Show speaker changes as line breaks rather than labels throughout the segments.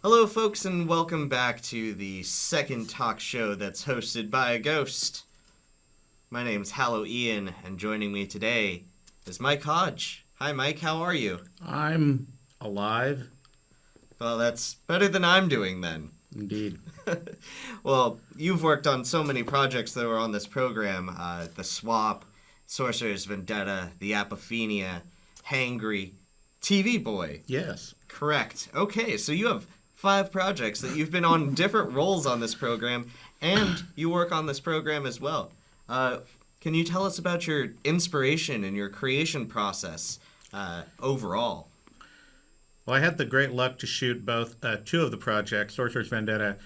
Hello, folks, and welcome back to the second talk show that's hosted by a ghost. My name's Hallow Ian, and joining me today is Mike Hodge. Hi, Mike, how are you?
I'm alive.
Well, that's better than I'm doing then.
Indeed.
Well, you've worked on so many projects that were on this program. The Swap, Sorcerer's Vendetta, The Apophenia, Hangry, TV Boy.
Yes.
Correct. Okay, so you have 5 projects that you've been on different roles on this program, and you work on this program as well. Can you tell us about your inspiration and your creation process overall?
Well, I had the great luck to shoot both 2 of the projects, Sorcerer's Vendetta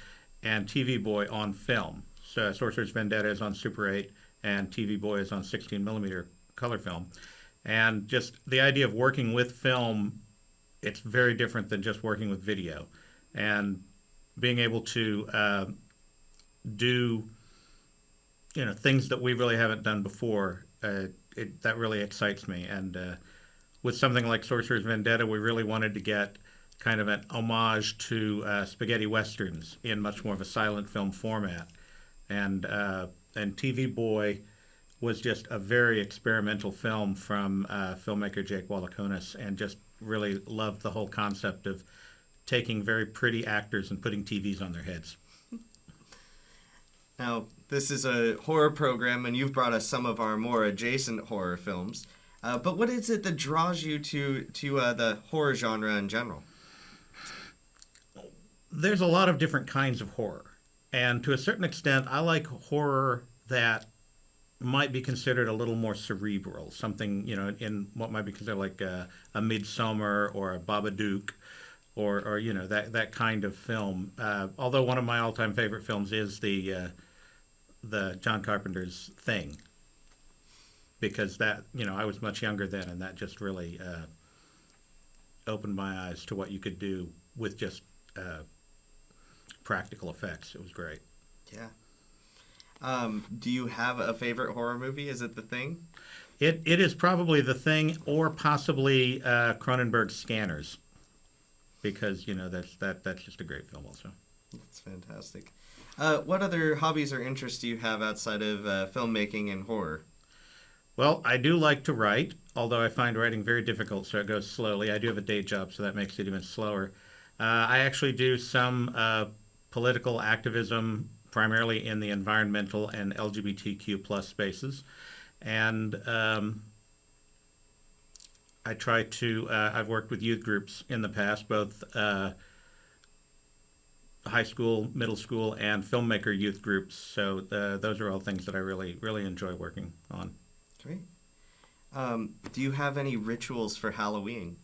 and TV Boy, on film. So Sorcerer's Vendetta is on Super 8, and TV Boy is on 16mm color film. And just the idea of working with film, it's very different than just working with video. And being able to do things that we really haven't done before, that really excites me. And with something like Sorcerer's Vendetta, we really wanted to get kind of an homage to spaghetti westerns in much more of a silent film format. And TV Boy was just a very experimental film from filmmaker Jake Wallakonis, and just really loved the whole concept of taking very pretty actors and putting TVs on their heads.
Now, this is a horror program, and you've brought us some of our more adjacent horror films. But what is it that draws you to the horror genre in general?
There's a lot of different kinds of horror. And to a certain extent, I like horror that might be considered a little more cerebral. Something, in what might be considered like a Midsommar or a Babadook, or that kind of film. Although one of my all-time favorite films is the John Carpenter's Thing, because that I was much younger then, and that just really opened my eyes to what you could do with just practical effects. It was great.
Yeah. Do you have a favorite horror movie? Is it The Thing?
It is probably The Thing, or possibly Cronenberg's Scanners, because that's just a great film also.
That's fantastic. What other hobbies or interests do you have outside of filmmaking and horror?
Well, I do like to write, although I find writing very difficult, so it goes slowly. I do have a day job, so that makes it even slower. I actually do some political activism, primarily in the environmental and LGBTQ plus spaces. And I try to, I've worked with youth groups in the past, both high school, middle school, and filmmaker youth groups. So those are all things that I really, really enjoy working on.
Great. Do you have any rituals for Halloween?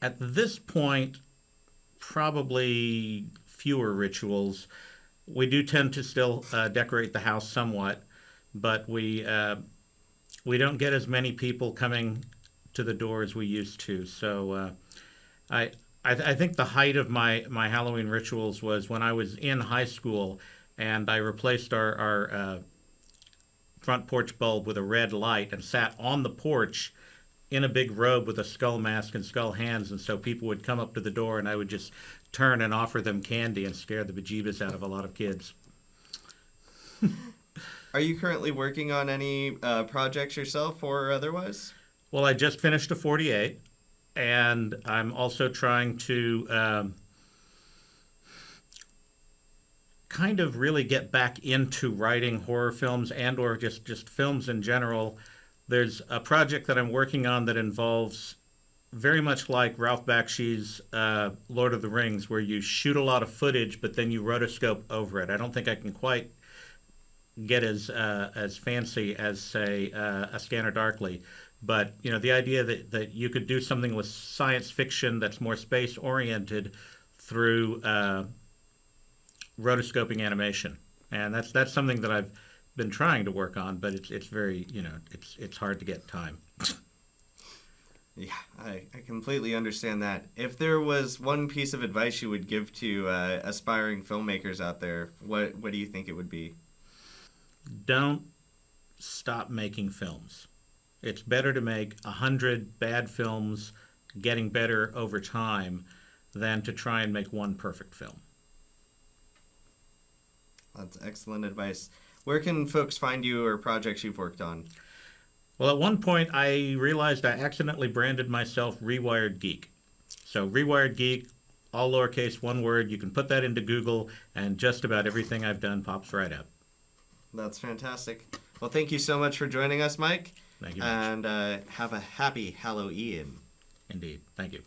At this point, probably fewer rituals. We do tend to still decorate the house somewhat, but we don't get as many people coming to the door as we used to. So I think the height of my Halloween rituals was when I was in high school, and I replaced our front porch bulb with a red light and sat on the porch in a big robe with a skull mask and skull hands, and so people would come up to the door, and I would just turn and offer them candy and scare the bejeebus out of a lot of kids.
Are you currently working on any projects yourself or otherwise?
Well, I just finished a 48, and I'm also trying to kind of really get back into writing horror films and or just films in general. There's a project that I'm working on that involves, very much like Ralph Bakshi's Lord of the Rings, where you shoot a lot of footage, but then you rotoscope over it. I don't think I can quite get as fancy as, say, a Scanner Darkly. But, the idea that you could do something with science fiction that's more space-oriented through rotoscoping animation. And that's something that I've been trying to work on, but it's very, it's hard to get time.
Yeah, I completely understand that. If there was one piece of advice you would give to aspiring filmmakers out there, what do you think it would be?
Don't stop making films. It's better to make 100 bad films getting better over time than to try and make one perfect film.
That's excellent advice. Where can folks find you or projects you've worked on?
Well, at one point, I realized I accidentally branded myself Rewired Geek. So, Rewired Geek, all lowercase, one word. You can put that into Google, and just about everything I've done pops right up.
That's fantastic. Well, thank you so much for joining us, Mike.
Thank you much.
And have a happy Halloween.
Indeed. Thank you.